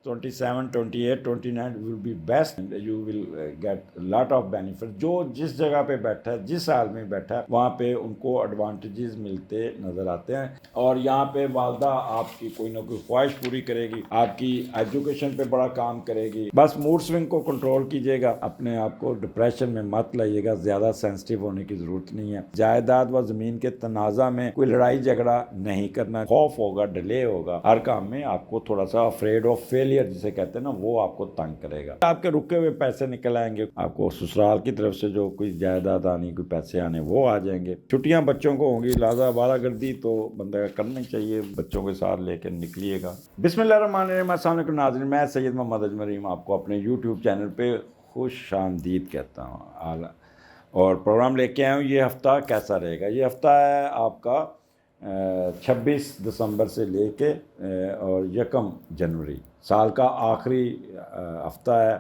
27, 28, 29 will be best. You will get lot of benefit. جو جس جگہ پہ بیٹھا ہے, جس حال میں بیٹھا ہے, وہاں پہ ان کو ایڈوانٹیجز ملتے نظر آتے ہیں. اور یہاں پہ والدہ آپ کی کوئی نہ کوئی خواہش پوری کرے گی, آپ کی ایجوکیشن پہ بڑا کام کرے گی. بس موڈ سوئنگ کو کنٹرول کیجیے گا, اپنے آپ کو ڈپریشن میں مت لائیے گا, زیادہ سینسٹیو ہونے کی ضرورت نہیں ہے. جائیداد و زمین کے تنازع میں کوئی لڑائی جھگڑا نہیں کرنا. خوف ہوگا, ڈیلے ہوگا, ہر کام میں آپ کو تھوڑا سا افریڈ آف فیلئر جسے کہتے ہیں نا, وہ آپ کو تنگ کرے گا. آپ کے رکے ہوئے پیسے نکل آئیں گے, آپ کو سسرال کی طرف سے جو کوئی جائیداد آنی, کوئی پیسے آنے, وہ آ جائیں گے. چھٹیاں بچوں کو ہوں گی, لہٰذا آوارہ گردی تو بندہ کرنی چاہیے, بچوں کے ساتھ لے کے نکلیے گا. بسم اللہ الرحمن الرحیم. السلام علیکم ناظرین, میں سید محمد اجمریم آپ کو اپنے یوٹیوب چینل پہ خوش آمدید کہتا ہوں, اور پروگرام لے کے آیا ہوں. یہ ہفتہ کیسا رہے گا؟ یہ ہفتہ ہے آپ کا 26 دسمبر سے لے کے اور 1 جنوری, سال کا آخری ہفتہ ہے.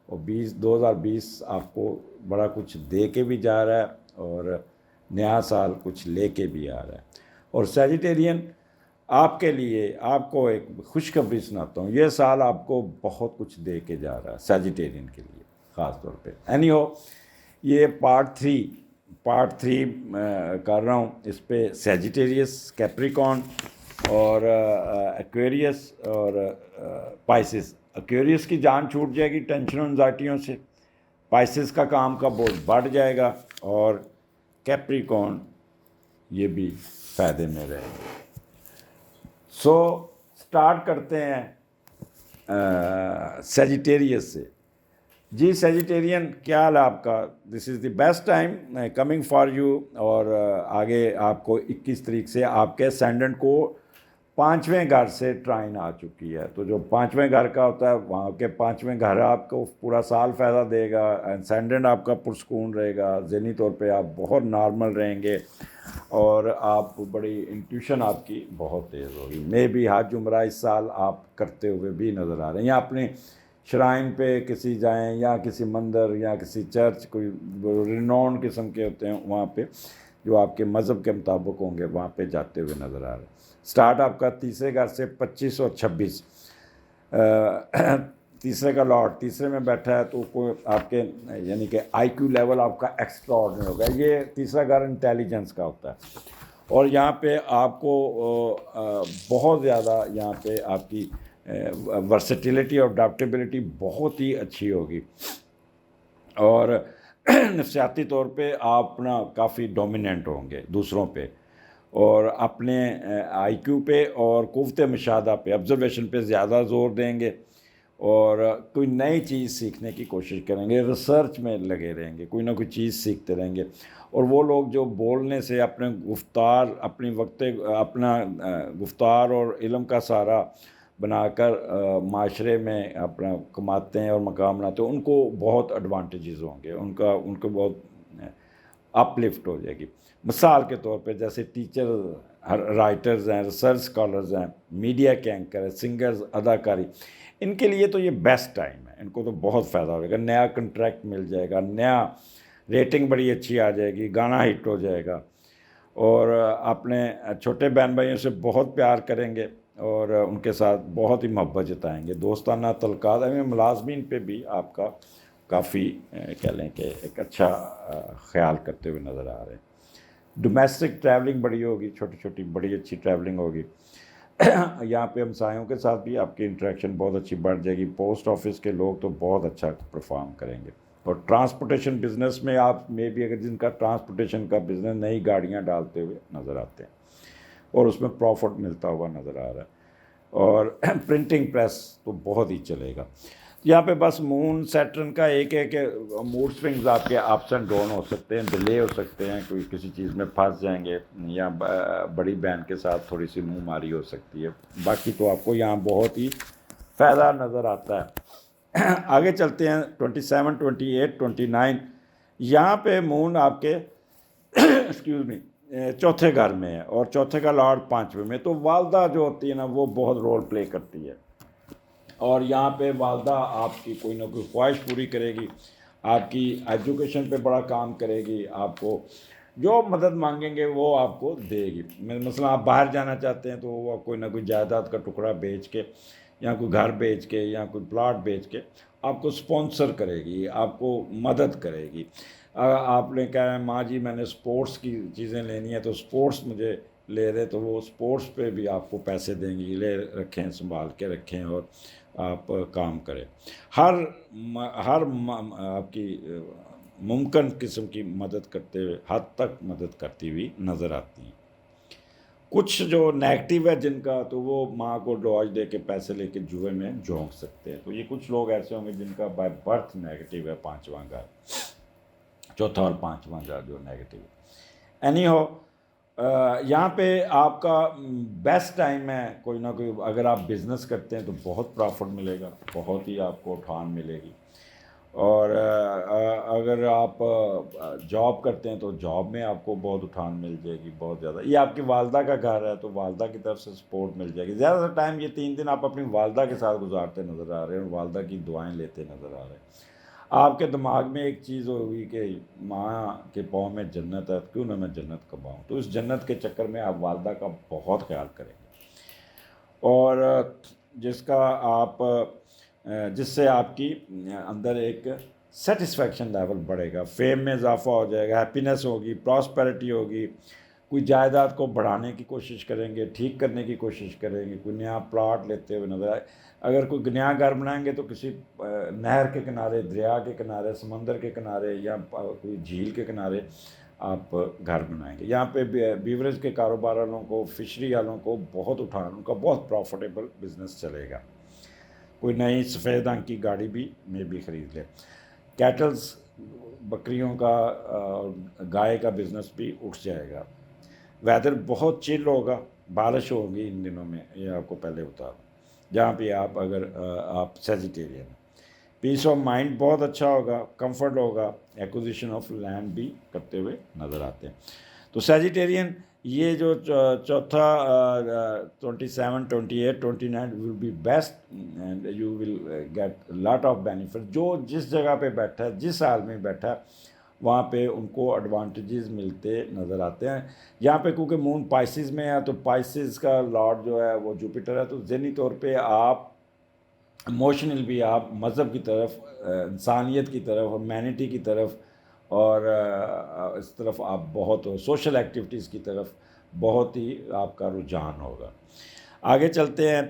اور 2020 آپ کو بڑا کچھ دے کے بھی جا رہا ہے, اور نیا سال کچھ لے کے بھی آ رہا ہے. اور سیجیٹیرین, آپ کے لیے آپ کو ایک خوشخبری سناتا ہوں. یہ سال آپ کو بہت کچھ دے کے جا رہا ہے, سیجیٹیرین کے لیے خاص طور پہ. اینی ہو, یہ پارٹ 3 کر رہا ہوں. اس پہ سیجیٹیریس, کیپریکون اور ایکویریس اور پائسس. ایکویریس کی جان چھوٹ جائے گی ٹینشن و انزائٹیوں سے, پائسس کا کام کا بوجھ بڑھ جائے گا, اور کیپریکون یہ بھی فائدے میں رہے گا. سو سٹارٹ کرتے ہیں سیجیٹیریس سے. جی سیجیٹیرین, کیا حال ہے آپ کا؟ This is the best time coming for you. اور آگے آپ کو 21 تاریخ سے آپ کے اسینڈنٹ کو 5ویں گھر سے ٹرائن آ چکی ہے. تو جو 5ویں گھر کا ہوتا ہے, وہاں کے 5ویں گھر آپ کو پورا سال فائدہ دے گا. اسینڈنٹ آپ کا پرسکون رہے گا, ذہنی طور پہ آپ بہت نارمل رہیں گے, اور آپ بڑی انٹیوشن آپ کی بہت تیز ہوگی. میں بھی حج عمرہ اس سال آپ کرتے ہوئے بھی نظر آ رہے ہیں, یا اپنے شرائن پہ کسی جائیں, یا کسی مندر, یا کسی چرچ, کوئی رینون قسم کے ہوتے ہیں وہاں پہ, جو آپ کے مذہب کے مطابق ہوں گے, وہاں پہ جاتے ہوئے نظر آ رہے ہیں. سٹارٹ آپ کا تیسرے گھر سے 25 اور 26. تیسرے کا لارڈ تیسرے میں بیٹھا ہے, تو کوئی آپ کے یعنی کہ آئی کیو لیول آپ کا ایکسٹرا آرڈنری ہوگا. یہ تیسرا گھر انٹیلیجنس کا ہوتا ہے, اور یہاں پہ آپ کو بہت زیادہ یہاں پہ آپ کی ورسٹیلیٹی اور اڈاپٹیبلٹی بہت ہی اچھی ہوگی, اور نفسیاتی طور پہ آپ اپنا کافی ڈومیننٹ ہوں گے دوسروں پہ, اور اپنے آئی کیو پہ اور قوت مشاہدہ پہ, آبزرویشن پہ زیادہ زور دیں گے, اور کوئی نئی چیز سیکھنے کی کوشش کریں گے, ریسرچ میں لگے رہیں گے, کوئی نہ کوئی چیز سیکھتے رہیں گے. اور وہ لوگ جو بولنے سے اپنے گفتار, اپنا گفتار اور علم کا سہارا بنا کر معاشرے میں اپنا کماتے ہیں اور مقام بناتے ہیں, ان کو بہت ایڈوانٹیجز ہوں گے, ان کو بہت اپ لفٹ ہو جائے گی. مثال کے طور پہ جیسے ٹیچر, رائٹرز ہیں, ریسرچ اسکالرز ہیں, میڈیا کے اینکر ہیں, سنگرز, اداکاری, ان کے لیے تو یہ بیسٹ ٹائم ہے. ان کو تو بہت فائدہ ہو جائے گا, نیا کنٹریکٹ مل جائے گا, نیا ریٹنگ بڑی اچھی آ جائے گی, گانا ہٹ ہو جائے گا, اور اپنے چھوٹے بہن بھائیوں سے بہت پیار کریں گے, اور ان کے ساتھ بہت ہی محبت جتائیں گے. دوستانہ تعلقات میں ملازمین پہ بھی آپ کا کافی کہہ لیں کہ ایک اچھا خیال کرتے ہوئے نظر آ رہے ہیں. ڈومیسٹک ٹریولنگ بڑی ہوگی, چھوٹی چھوٹی بڑی اچھی ٹریولنگ ہوگی. یہاں پہ ہمسایوں کے ساتھ بھی آپ کی انٹریکشن بہت اچھی بڑھ جائے گی. پوسٹ آفس کے لوگ تو بہت اچھا پرفارم کریں گے. اور ٹرانسپورٹیشن بزنس میں آپ میں بھی, اگر جن کا ٹرانسپورٹیشن کا بزنس, نئی گاڑیاں ڈالتے ہوئے نظر آتے ہیں, اور اس میں پروفٹ ملتا ہوا نظر آ رہا ہے. اور پرنٹنگ پریس تو بہت ہی چلے گا. یہاں پہ بس مون سیٹرن کا ایک ہے کہ موڈ سوئنگز آپ کے اپس اینڈ ڈاؤن ہو سکتے ہیں, ڈیلے ہو سکتے ہیں, کوئی کسی چیز میں پھنس جائیں گے, یا بڑی بہن کے ساتھ تھوڑی سی منہ ماری ہو سکتی ہے. باقی تو آپ کو یہاں بہت ہی فائدہ نظر آتا ہے. آگے چلتے ہیں 27, 28, 29. یہاں پہ مون آپ کے ایکسکیوز می چوتھے گھر میں ہے, اور چوتھے کا لارڈ 5ویں میں. تو والدہ جو ہوتی ہے نا, وہ بہت رول پلے کرتی ہے, اور یہاں پہ والدہ آپ کی کوئی نہ کوئی خواہش پوری کرے گی, آپ کی ایجوکیشن پہ بڑا کام کرے گی, آپ کو جو مدد مانگیں گے وہ آپ کو دے گی. مثلا آپ باہر جانا چاہتے ہیں, تو وہ کوئی نہ کوئی جائیداد کا ٹکڑا بیچ کے یا کوئی گھر بیچ کے یا کوئی پلاٹ بیچ کے آپ کو سپانسر کرے گی، آپ کو مدد کرے گی۔ آپ نے کہا ہے ماں جی میں نے سپورٹس کی چیزیں لینی ہے تو سپورٹس مجھے لے دے، تو وہ سپورٹس پہ بھی آپ کو پیسے دیں گی، لے رکھیں، سنبھال کے رکھیں اور آپ کام کریں۔ ہر آپ کی ممکن قسم کی مدد کرتے ہوئے حد تک مدد کرتی ہوئی نظر آتی ہیں۔ کچھ جو نیگیٹو ہے جن کا، تو وہ ماں کو ڈاج دے کے پیسے لے کے جوئے میں جھونک سکتے ہیں، تو یہ کچھ لوگ ایسے ہوں گے جن کا بائی برتھ نیگیٹو ہے، پانچواں گھر، چوتھا اور پانچواں گھر جو نیگیٹو ہے۔ اینی ہو، یہاں پہ آپ کا بیسٹ ٹائم ہے کوئی نہ کوئی، اگر آپ بزنس کرتے ہیں تو بہت پرافٹ ملے گا، بہت ہی آپ کو اٹھان ملے گی، اور اگر آپ جاب کرتے ہیں تو جاب میں آپ کو بہت اٹھان مل جائے گی، بہت زیادہ۔ یہ آپ کی والدہ کا گھر ہے تو والدہ کی طرف سے سپورٹ مل جائے گی۔ زیادہ تر ٹائم یہ 3 دن آپ اپنی والدہ کے ساتھ گزارتے نظر آ رہے ہیں اور والدہ کی دعائیں لیتے نظر آ رہے ہیں۔ آپ کے دماغ میں ایک چیز ہوگی کہ ماں کے پاؤں میں جنت ہے، کیوں نہ میں جنت کماؤں، تو اس جنت کے چکر میں آپ والدہ کا بہت خیال کریں گے، اور جس سے آپ کی اندر ایک سیٹسفیکشن لیول بڑھے گا، فیم میں اضافہ ہو جائے گا، ہیپینس ہوگی، پراسپیرٹی ہوگی۔ کوئی جائیداد کو بڑھانے کی کوشش کریں گے، ٹھیک کرنے کی کوشش کریں گے، کوئی نیا پلاٹ لیتے ہوئے نظر آئے۔ اگر کوئی نیا گھر بنائیں گے تو کسی نہر کے کنارے، دریا کے کنارے، سمندر کے کنارے یا کوئی جھیل کے کنارے آپ گھر بنائیں گے۔ یہاں پہ بیوریج کے کاروبار والوں کو، فشری والوں کو بہت اٹھان، ان کا بہت پروفٹیبل بزنس چلے گا۔ کوئی نئی سفید رنگ کی گاڑی بھی میں بھی خرید لے۔ کیٹلز، بکریوں کا، گائے کا بزنس بھی اٹھ جائے گا۔ ویدر بہت چل ہوگا، بارش ہوگی ان دنوں میں، یہ آپ کو پہلے بتا دوں، جہاں پہ اگر آپ سیجیٹیرین ہیں۔ پیس آف مائنڈ بہت اچھا ہوگا، کمفرٹ ہوگا، ایکوزیشن آف لینڈ بھی کرتے ہوئے نظر آتے ہیں۔ تو سیجیٹیرین یہ جو چوتھا 27، 28، 29 will be best and you will get lot of benefit. جو جس جگہ پہ بیٹھا ہے، جس حال میں بیٹھا ہے، وہاں پہ ان کو ایڈوانٹیجز ملتے نظر آتے ہیں۔ یہاں پہ کیونکہ مون پائسز میں ہے تو پائسز کا لارڈ جو ہے وہ جوپیٹر ہے، تو ذہنی طور پہ آپ ایموشنل بھی، آپ مذہب کی طرف، انسانیت کی طرف، ہیومینٹی کی طرف، اور اس طرف آپ بہت سوشل ایکٹیویٹیز کی طرف بہت ہی آپ کا رجحان ہوگا۔ آگے چلتے ہیں۔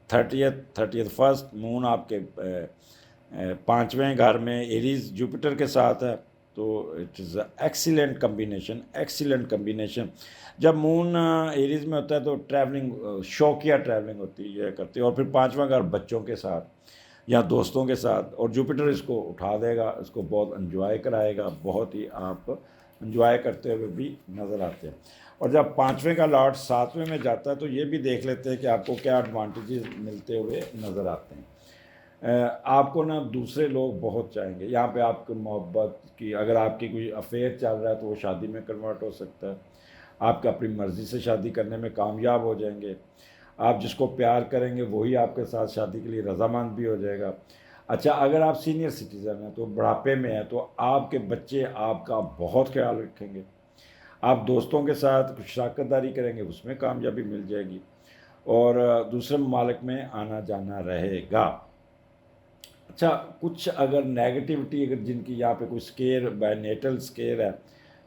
30 فرسٹ مون آپ کے 5ویں گھر میں ایریز جوپیٹر کے ساتھ ہے، تو اٹ از ایکسیلنٹ کمبینیشن۔ جب مون ایریز میں ہوتا ہے تو ٹریولنگ، شوقیہ ٹریولنگ ہوتی ہے، کرتی ہے، اور پھر 5واں گھر بچوں کے ساتھ یا دوستوں کے ساتھ، اور جوپیٹر اس کو اٹھا دے گا، اس کو بہت انجوائے کرائے گا، بہت ہی آپ انجوائے کرتے ہوئے بھی نظر آتے ہیں۔ اور جب 5ویں کا لاٹ 7ویں میں جاتا ہے تو یہ بھی دیکھ لیتے ہیں کہ آپ کو کیا ایڈوانٹیجز ملتے ہوئے نظر آتے ہیں۔ آپ کو نا دوسرے لوگ بہت چاہیں گے، یہاں پہ آپ کی محبت کی، اگر آپ کی کوئی افیئر چل رہا ہے تو وہ شادی میں کنورٹ ہو سکتا ہے، آپ کا اپنی مرضی سے شادی کرنے میں کامیاب ہو جائیں گے، آپ جس کو پیار کریں گے وہی آپ کے ساتھ شادی کے لیے رضامند بھی ہو جائے گا۔ اچھا، اگر آپ سینئر سٹیزن ہیں تو بڑھاپے میں ہیں تو آپ کے بچے آپ کا بہت خیال رکھیں گے، آپ دوستوں کے ساتھ کچھ شراکت داری کریں گے، اس میں کامیابی مل جائے گی، اور دوسرے ممالک میں آنا جانا رہے گا۔ اچھا، کچھ اگر نیگیٹیوٹی، اگر جن کی یہاں پہ کوئی سکیئر، بائی نیٹل سکیئر ہے،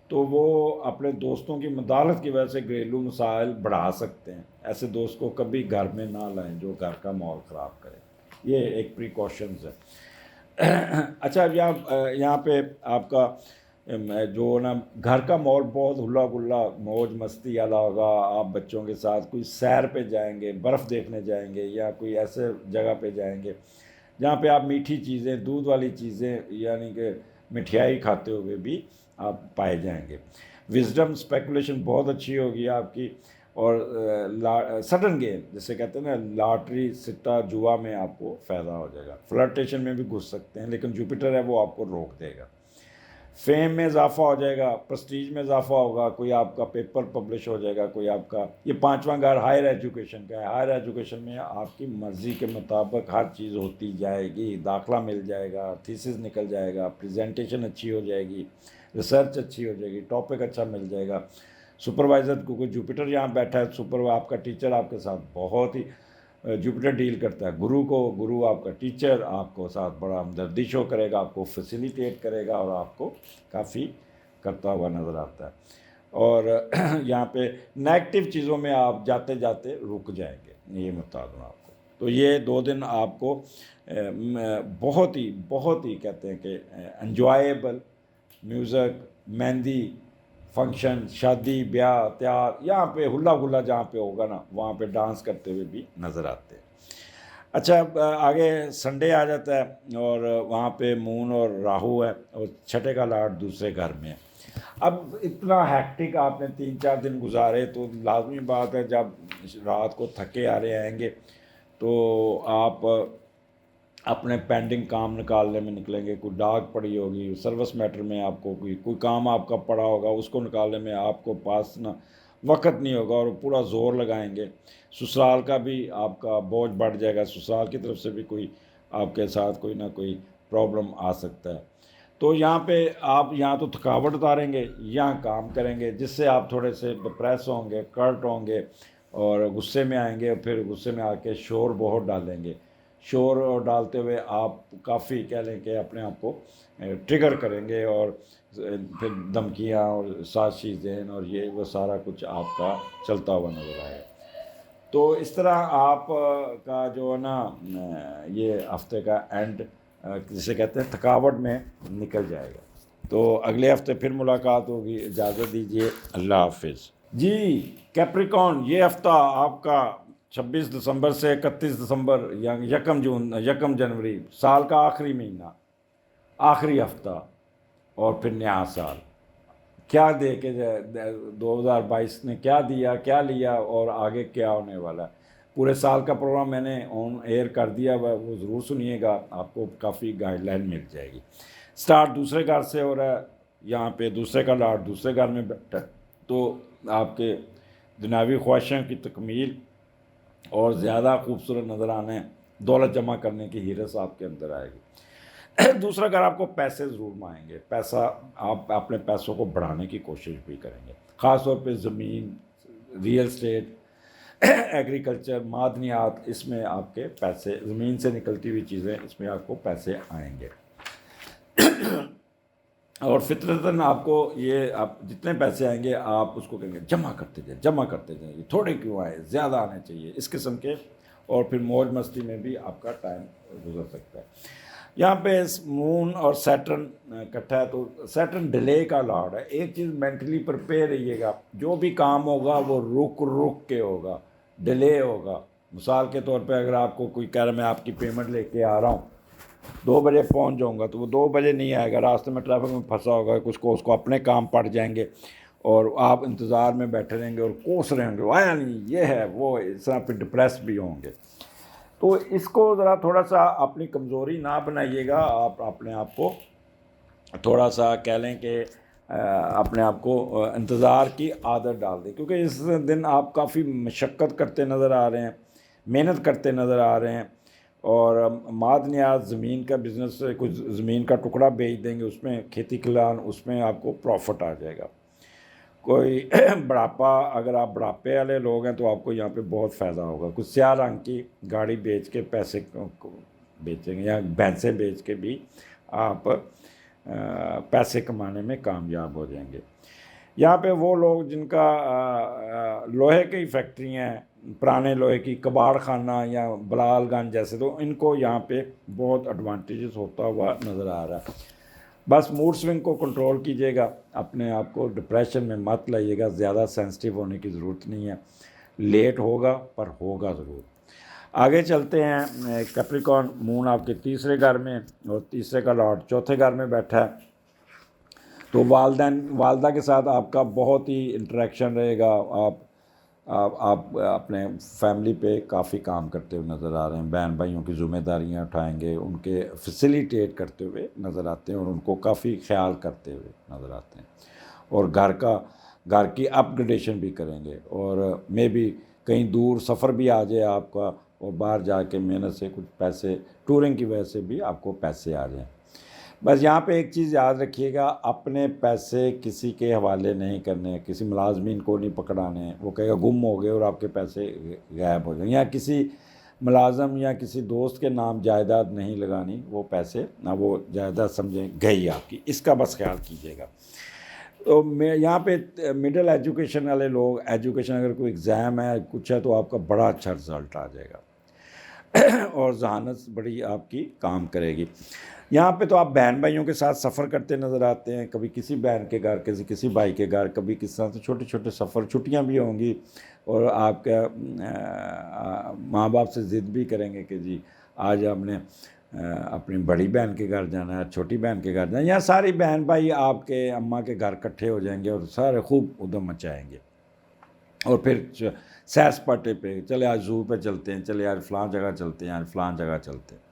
تو وہ اپنے دوستوں کی مداخلت کی وجہ سے گھریلو مسائل بڑھا سکتے ہیں۔ ایسے دوست کو کبھی گھر میں نہ لائیں جو گھر کا ماحول خراب کرے، یہ ایک پریکاشنز ہے۔ اچھا، یہاں پہ آپ کا جو نا گھر کا ماحول بہت ہلا گلا، موج مستی والا ہوگا۔ آپ بچوں کے ساتھ کوئی سیر پہ جائیں گے، برف دیکھنے جائیں گے، یا کوئی ایسے جگہ پہ جائیں گے جہاں پہ آپ میٹھی چیزیں، دودھ والی چیزیں، یعنی کہ مٹھائی کھاتے ہوئے بھی آپ پائے جائیں گے۔ وزڈم اسپیکولیشن بہت اچھی ہوگی آپ کی، اور سڈن گین جسے کہتے ہیں نا، لاٹری، سٹا، جوا میں آپ کو فائدہ ہو جائے گا۔ فلرٹیشن میں بھی گھس سکتے ہیں لیکن جوپیٹر ہے وہ آپ کو روک دے گا۔ فیم میں اضافہ ہو جائے گا، پرسٹیج میں اضافہ ہوگا، کوئی آپ کا پیپر پبلش ہو جائے گا، کوئی آپ کا، یہ 5واں گھر ہائر ایجوکیشن کا ہے۔ ہائر ایجوکیشن میں آپ کی مرضی کے مطابق ہر چیز ہوتی جائے گی، داخلہ مل جائے گا، تھیسس نکل جائے گا، پریزنٹیشن اچھی ہو جائے گی، ریسرچ اچھی ہو جائے گی، ٹاپک اچھا مل جائے گا۔ سپروائزر کو کوئی جوپیٹر یہاں بیٹھا ہے، آپ کا ٹیچر آپ کے ساتھ بہت ہی جوپیٹر ڈیل کرتا ہے گرو کو، گرو آپ کا ٹیچر آپ کو ساتھ بڑا ہمدردی شو کرے گا، آپ کو فیسیلیٹیٹ کرے گا اور آپ کو کافی کرتا ہوا نظر آتا ہے. اور یہاں پہ نیگیٹو چیزوں میں آپ جاتے جاتے رک جائیں گے، یہ میں بتا دوں آپ کو. تو یہ 2 دن آپ کو بہت ہی کہتے ہیں کہ انجوائیبل میوزک، مہندی فنکشن، شادی بیاہ تیار، یہاں پہ ہلا گلا جہاں پہ ہوگا نا وہاں پہ ڈانس کرتے ہوئے بھی نظر آتے ہیں. اچھا آگے سنڈے آ جاتا ہے اور وہاں پہ مون اور راہو ہے اور چھٹے کا لاٹ دوسرے گھر میں ہے. اب اتنا ہیکٹک آپ نے 3-4 دن گزارے تو لازمی بات ہے جب رات کو تھکے آ رہے آئیں گے تو آپ اپنے پینڈنگ کام نکالنے میں نکلیں گے. کوئی ڈاک پڑی ہوگی سروس میٹر میں، آپ کو کوئی کام آپ کا پڑا ہوگا، اس کو نکالنے میں آپ کو پاس نہ وقت نہیں ہوگا اور پورا زور لگائیں گے. سسرال کا بھی آپ کا بوجھ بڑھ جائے گا، سسرال کی طرف سے بھی کوئی آپ کے ساتھ کوئی نہ کوئی پرابلم آ سکتا ہے. تو یہاں پہ آپ یہاں تو تھکاوٹ اتاریں گے، یہاں کام کریں گے، جس سے آپ تھوڑے سے ڈپریس ہوں گے، کرٹ ہوں گے اور غصے میں آئیں گے. پھر غصے میں آ کے شور بہت ڈالیں گے. شور ڈالتے ہوئے آپ کافی کہہ لیں کہ اپنے آپ کو ٹریگر کریں گے اور پھر دھمکیاں اور سازشی ذہن اور یہ وہ سارا کچھ آپ کا چلتا ہوا نظر آئے. تو اس طرح آپ کا جو ہے نا یہ ہفتے کا اینڈ جسے کہتے ہیں تھکاوٹ میں نکل جائے گا. تو اگلے ہفتے پھر ملاقات ہوگی، اجازت دیجیے، اللہ حافظ. جی کیپریکون، یہ ہفتہ آپ کا 26 دسمبر سے 31 دسمبر یا 1 جون 1 جنوری، سال کا آخری مہینہ، آخری ہفتہ اور پھر نیا سال. کیا دے کے 2022 نے کیا دیا، کیا لیا اور آگے کیا ہونے والا ہے. پورے سال کا پروگرام میں نے آن ایئر کر دیا ہوا، وہ ضرور سنیے گا، آپ کو کافی گائیڈ لائن مل جائے گی. سٹارٹ دوسرے گھر سے ہو رہا ہے، یہاں پہ دوسرے کا لاٹ دوسرے گھر میں بیٹھا ہے، تو آپ کے دنیاوی خواہشوں کی تکمیل اور زیادہ خوبصورت نظر آنے، دولت جمع کرنے کی حرص آپ کے اندر آئے گی. دوسرا گھر آپ کو پیسے ضرور مانگیں گے، پیسہ آپ اپنے پیسوں کو بڑھانے کی کوشش بھی کریں گے، خاص طور پہ زمین، ریئل اسٹیٹ، ایگریکلچر، معدنیات، اس میں آپ کے پیسے، زمین سے نکلتی ہوئی چیزیں، اس میں آپ کو پیسے آئیں گے. اور فطرتاً آپ کو یہ آپ جتنے پیسے آئیں گے آپ اس کو کہیں گے جمع کرتے جائیں، جمع کرتے جائیں، یہ تھوڑے کیوں آئے، زیادہ آنے چاہیے، اس قسم کے. اور پھر موج مستی میں بھی آپ کا ٹائم گزر سکتا ہے. یہاں پہ مون اور سیٹرن اکٹھا ہے، تو سیٹرن ڈیلے کا لاڈ ہے. ایک چیز مینٹلی پریپیئر رہیے گا، جو بھی کام ہوگا وہ رک رک کے ہوگا، ڈیلے ہوگا. مثال کے طور پہ اگر آپ کو کوئی کہہ رہا ہے میں آپ کی پیمنٹ لے کے آ رہا ہوں 2 بجے پہنچ جاؤں گا، تو وہ 2 بجے نہیں آئے گا، راستے میں ٹریفک میں پھنسا ہوگا، کچھ کو اس کو اپنے کام پڑ جائیں گے اور آپ انتظار میں بیٹھے رہیں گے اور کوس رہیں گے آیا نہیں، یہ ہے وہ، اس طرح پہ ڈپریس بھی ہوں گے. تو اس کو ذرا تھوڑا سا اپنی کمزوری نہ بنائیے گا. آپ اپنے آپ کو تھوڑا سا کہہ لیں کہ اپنے آپ کو انتظار کی عادت ڈال دیں، کیونکہ اس دن آپ کافی مشقت کرتے نظر آ رہے ہیں، محنت کرتے نظر آ رہے ہیں. اور معدنیات، زمین کا بزنس، کچھ زمین کا ٹکڑا بیچ دیں گے، اس میں کھیتی کھلیان، اس میں آپ کو پروفٹ آ جائے گا. کوئی بڑھاپا، اگر آپ بڑھاپے والے لوگ ہیں تو آپ کو یہاں پہ بہت فائدہ ہوگا. کچھ سیاہ رنگ کی گاڑی بیچ کے پیسے کو بیچیں گے یا بھینسیں بیچ کے بھی آپ پیسے کمانے میں کامیاب ہو جائیں گے. یہاں پہ وہ لوگ جن کا لوہے کی فیکٹریاں ہیں، پرانے لوہے کی کباڑ خانہ یا بلال گنج جیسے، تو ان کو یہاں پہ بہت ایڈوانٹیجز ہوتا ہوا نظر آ رہا ہے. بس موڈ سوئنگ کو کنٹرول کیجیے گا، اپنے آپ کو ڈپریشن میں مت لائیے گا، زیادہ سینسٹیو ہونے کی ضرورت نہیں ہے. لیٹ ہوگا پر ہوگا ضرور. آگے چلتے ہیں. کیپریکون مون آپ کے تیسرے گھر میں اور تیسرے کا لاٹ چوتھے گھر میں بیٹھا ہے، تو والدہ کے ساتھ آپ کا بہت ہی انٹریکشن رہے گا. آپ اپنے فیملی پہ کافی کام کرتے ہوئے نظر آ رہے ہیں، بہن بھائیوں کی ذمہ داریاں اٹھائیں گے، ان کے فیسیلیٹیٹ کرتے ہوئے نظر آتے ہیں اور ان کو کافی خیال کرتے ہوئے نظر آتے ہیں. اور گھر کی اپ گریڈیشن بھی کریں گے، اور میں بھی کہیں دور سفر بھی آ جائے آپ کا اور باہر جا کے محنت سے کچھ پیسے، ٹورنگ کی وجہ سے بھی آپ کو پیسے آ جائیں. بس یہاں پہ ایک چیز یاد رکھیے گا، اپنے پیسے کسی کے حوالے نہیں کرنے، کسی ملازمین کو نہیں پکڑانے. وہ کہے گا گم ہو گئے اور آپ کے پیسے غائب ہو جائیں، یا کسی ملازم یا کسی دوست کے نام جائیداد نہیں لگانی، وہ پیسے نہ وہ جائیداد سمجھیں گئی آپ کی، اس کا بس خیال کیجیے گا۔ تو میں یہاں پہ مڈل ایجوکیشن والے لوگ، ایجوکیشن اگر کوئی ایگزام ہے کچھ ہے تو آپ کا بڑا اچھا رزلٹ آ جائے گا اور ذہانت بڑی آپ کی کام کرے گی۔ یہاں پہ تو آپ بہن بھائیوں کے ساتھ سفر کرتے نظر آتے ہیں، کبھی کسی بہن کے گھر، کسی بھائی کے گھر، کبھی کس طرح سے چھوٹے چھوٹے سفر، چھٹیاں بھی ہوں گی، اور آپ کا ماں باپ سے ضد بھی کریں گے کہ جی آج ہم نے اپنی بڑی بہن کے گھر جانا ہے، چھوٹی بہن کے گھر جانا ہے، یا ساری بہن بھائی آپ کے اماں کے گھر اکٹھے ہو جائیں گے اور سارے خوب ادھم مچائیں گے، اور پھر سیر سپاٹے پہ چلے آج زو پہ چلتے ہیں، چلے آج فلاں جگہ چلتے ہیں، آج فلاں جگہ چلتے ہیں۔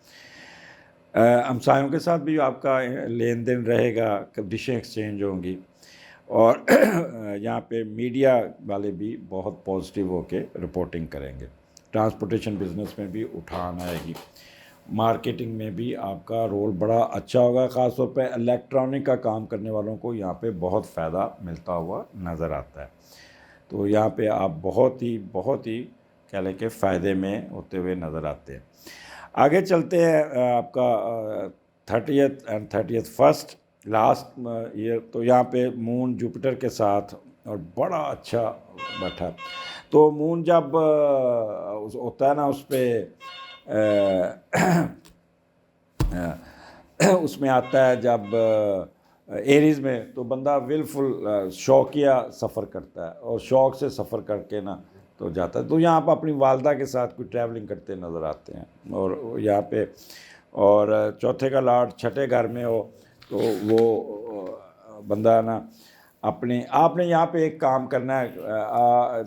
ہمسایوں کے ساتھ بھی آپ کا لین دین رہے گا، ڈشیں ایکسچینج ہوں گی، اور یہاں پہ میڈیا والے بھی بہت پازیٹیو ہو کے رپورٹنگ کریں گے۔ ٹرانسپورٹیشن بزنس میں بھی اٹھان آئے گی، مارکیٹنگ میں بھی آپ کا رول بڑا اچھا ہوگا، خاص طور پہ الیکٹرانک کا کام کرنے والوں کو یہاں پہ بہت فائدہ ملتا ہوا نظر آتا ہے۔ تو یہاں پہ آپ بہت ہی کہہ لیں کہ فائدے میں ہوتے ہوئے نظر آتے ہیں۔ آگے چلتے ہیں، آپ کا 30th and 31st last year, تو یہاں پہ مون جوپیٹر کے ساتھ اور بڑا اچھا بیٹھا۔ تو مون جب ہوتا ہے نا اس پہ اس میں آتا ہے جب ایریز میں، تو بندہ ولفل شوقیہ سفر کرتا ہے، اور شوق سے سفر کر کے نا تو جاتا ہے۔ تو یہاں پہ اپنی والدہ کے ساتھ کوئی ٹریولنگ کرتے نظر آتے ہیں، اور یہاں پہ اور چوتھے کا لاڈ چھٹے گھر میں ہو تو وہ بندہ نا اپنے آپ نے یہاں پہ ایک کام کرنا ہے،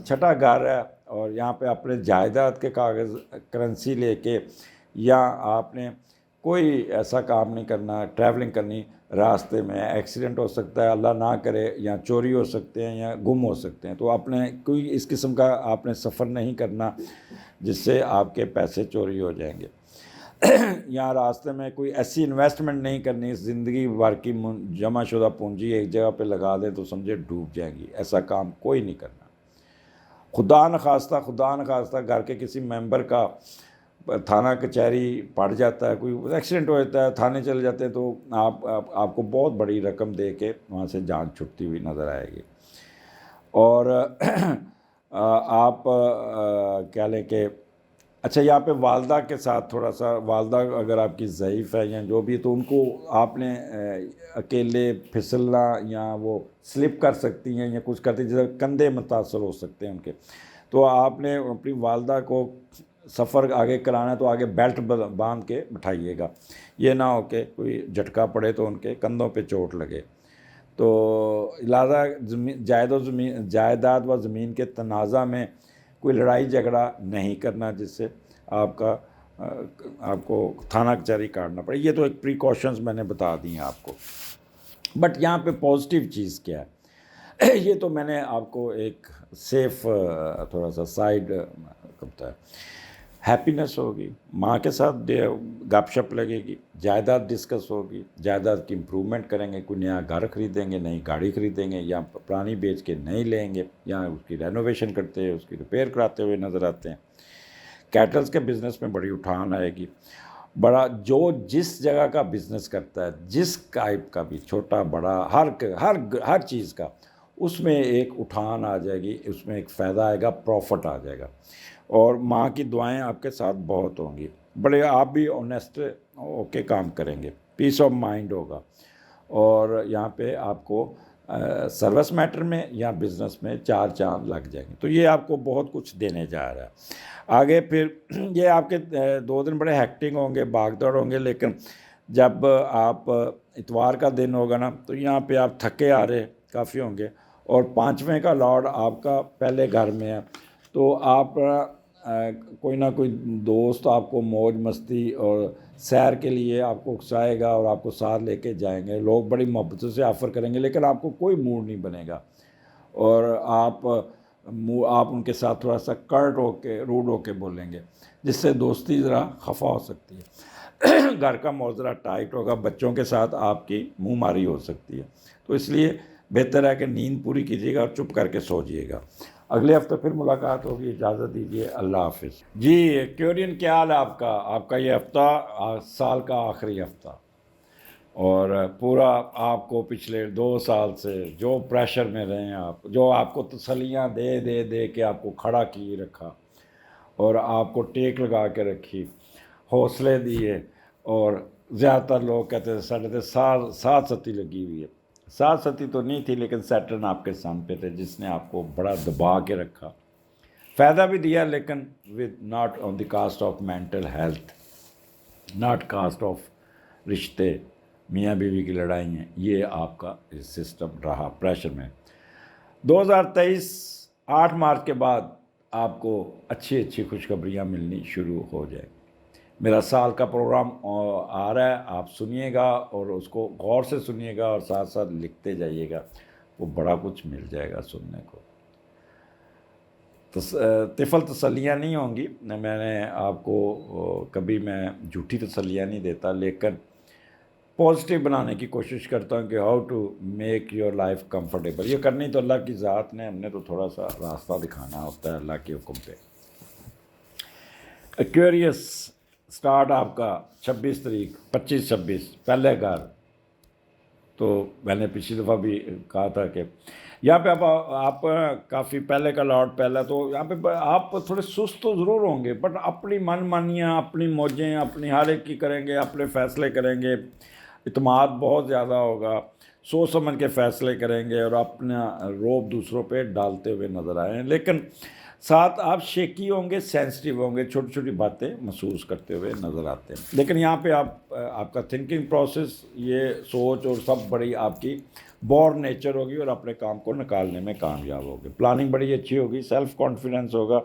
چھٹا گھر ہے اور یہاں پہ اپنے جائیداد کے کاغذ کرنسی لے کے، یا آپ نے کوئی ایسا کام نہیں کرنا، ٹریولنگ کرنی، راستے میں ایکسیڈنٹ ہو سکتا ہے اللہ نہ کرے، یا چوری ہو سکتے ہیں یا گم ہو سکتے ہیں، تو آپ نے کوئی اس قسم کا آپ نے سفر نہیں کرنا جس سے آپ کے پیسے چوری ہو جائیں گے۔ یا راستے میں کوئی ایسی انویسٹمنٹ نہیں کرنی، زندگی بھر کی جمع شدہ پونجی ایک جگہ پہ لگا دیں تو سمجھے ڈوب جائیں گی، ایسا کام کوئی نہیں کرنا۔ خدا نخواستہ گھر کے کسی ممبر کا تھانہ کچہری پڑ جاتا ہے، کوئی ایکسیڈنٹ ہو جاتا ہے، تھانے چلے جاتے ہیں، تو آپ کو بہت بڑی رقم دے کے وہاں سے جان چھٹتی ہوئی نظر آئے گی۔ اور آپ کہہ لیں کہ اچھا یہاں پہ والدہ کے ساتھ تھوڑا سا، والدہ اگر آپ کی ضعیف ہے یا جو بھی، تو ان کو آپ نے اکیلے پھسلنا یا وہ سلپ کر سکتی ہیں یا کچھ کرتی، جیسے کندھے متاثر ہو سکتے ہیں ان کے، تو آپ نے اپنی والدہ کو سفر آگے کرانا ہے تو آگے بیلٹ باندھ کے بٹھائیے گا، یہ نہ ہو کہ کوئی جھٹکا پڑے تو ان کے کندھوں پہ چوٹ لگے۔ تو لہٰذا جائیداد و زمین کے تنازع میں کوئی لڑائی جھگڑا نہیں کرنا جس سے آپ کو تھانہ کچہری کاٹنا پڑے۔ یہ تو ایک پریکاشنز میں نے بتا دی ہیں آپ کو۔ بٹ یہاں پہ پازیٹیو چیز کیا ہے، یہ تو میں نے آپ کو ایک سیف تھوڑا سا سائڈ کرتا ہے۔ ہیپینس ہوگی، ماں کے ساتھ گپ شپ لگے گی، جائیداد ڈسکس ہوگی، جائیداد کی امپرومنٹ کریں گے، کوئی نیا گھر خریدیں گے، نئی گاڑی خریدیں گے، یا پرانی بیچ کے نئی لیں گے، یا اس کی رینوویشن کرتے ہوئے، اس کی ریپیئر کراتے ہوئے نظر آتے ہیں۔ کیٹلز کے بزنس میں بڑی اٹھان آئے گی، بڑا جو جس جگہ کا بزنس کرتا ہے، جس ٹائپ کا بھی، چھوٹا بڑا ہر چیز کا، اس میں ایک اٹھان آ جائے گی، اس میں ایک فائدہ آئے گا، پروفٹ آ جائے گا، اور ماں کی دعائیں آپ کے ساتھ بہت ہوں گی، بڑے آپ بھی آنیسٹ ہو کے کام کریں گے، پیس آف مائنڈ ہوگا، اور یہاں پہ آپ کو سروس میٹر میں یا بزنس میں 4 چاند لگ جائیں گے۔ تو یہ آپ کو بہت کچھ دینے جا رہا ہے آگے۔ پھر یہ آپ کے 2 دن بڑے ہیکٹنگ ہوں گے، بھاگ دوڑ ہوں گے، لیکن جب آپ اتوار کا دن ہوگا نا تو یہاں پہ آپ تھکے آ رہے کافی ہوں گے، اور 5ویں کا لارڈ آپ کا پہلے گھر میں ہے، تو آپ کوئی نہ کوئی دوست آپ کو موج مستی اور سیر کے لیے آپ کو اکسائے گا اور آپ کو ساتھ لے کے جائیں گے، لوگ بڑی محبتوں سے آفر کریں گے، لیکن آپ کو کوئی موڈ نہیں بنے گا، اور آپ ان کے ساتھ تھوڑا سا کرٹ ہو کے، روڈ ہو کے بولیں گے، جس سے دوستی ذرا خفا ہو سکتی ہے۔ گھر کا ماحول ذرا ٹائٹ ہوگا، بچوں کے ساتھ آپ کی منہ ماری ہو سکتی ہے، تو اس لیے بہتر ہے کہ نیند پوری کیجیے گا اور چپ کر کے سو جائیے گا۔ اگلے ہفتے پھر ملاقات ہوگی. اجازت دیجیے, اللہ حافظ. جی کیورین, کیا حال ہے آپ کا؟ آپ کا یہ ہفتہ سال کا آخری ہفتہ, اور پورا آپ کو پچھلے 2 سال سے جو پریشر میں رہے ہیں آپ, جو آپ کو تسلیاں دے دے دے کے آپ کو کھڑا کیے رکھا, اور آپ کو ٹیک لگا کے رکھی, حوصلے دیے, اور زیادہ تر لوگ کہتے تھے ساڑھے تھے سات ستی لگی ہوئی ہے. 7 ستی تو نہیں تھی, لیکن سیٹرن آپ کے سام پہ تھے جس نے آپ کو بڑا دبا کے رکھا, فائدہ بھی دیا, لیکن with not on the cost of mental health, not cost of رشتے, میاں بیوی کی لڑائی ہیں. یہ آپ کا سسٹم رہا پریشر میں. 2023 8 مارچ کے بعد آپ کو اچھی اچھی خوشخبریاں ملنی شروع ہو جائیں. میرا سال کا پروگرام آ رہا ہے, آپ سنیے گا, اور اس کو غور سے سنیے گا, اور ساتھ ساتھ لکھتے جائیے گا. وہ بڑا کچھ مل جائے گا سننے کو. طفل تسلیاں نہیں ہوں گی. میں نے آپ کو کبھی میں جھوٹی تسلیاں نہیں دیتا, لیکن پازیٹیو بنانے کی کوشش کرتا ہوں کہ how to make your life comfortable. یہ کرنی تو اللہ کی ذات نے, ہم نے تو تھوڑا سا راستہ دکھانا ہوتا ہے اللہ کے حکم پہ. ایکویریس سٹارٹ آپ کا 26 تاریخ 25-26 پہلے گھر. تو میں نے پچھلی دفعہ بھی کہا تھا کہ یہاں پہ آپ کافی پہلے کا لاٹ پہلا, تو یہاں پہ آپ تھوڑے سست تو ضرور ہوں گے, بٹ اپنی من مانیاں, اپنی موجیں, اپنی ہر ایک کی کریں گے, اپنے فیصلے کریں گے, اعتماد بہت زیادہ ہوگا, سوچ سمجھ کے فیصلے کریں گے, اور اپنا روب دوسروں پہ ڈالتے ہوئے نظر آئے ہیں. لیکن ساتھ آپ شیکی ہوں گے, سینسٹیو ہوں گے, چھوٹی چھوٹی باتیں محسوس کرتے ہوئے نظر آتے ہیں. لیکن یہاں پہ آپ کا تھنکنگ پروسیس, یہ سوچ اور سب بڑی آپ کی بورن نیچر ہوگی, اور اپنے کام کو نکالنے میں کامیاب ہوگی. پلاننگ بڑی اچھی ہوگی, سیلف کانفیڈنس ہوگا,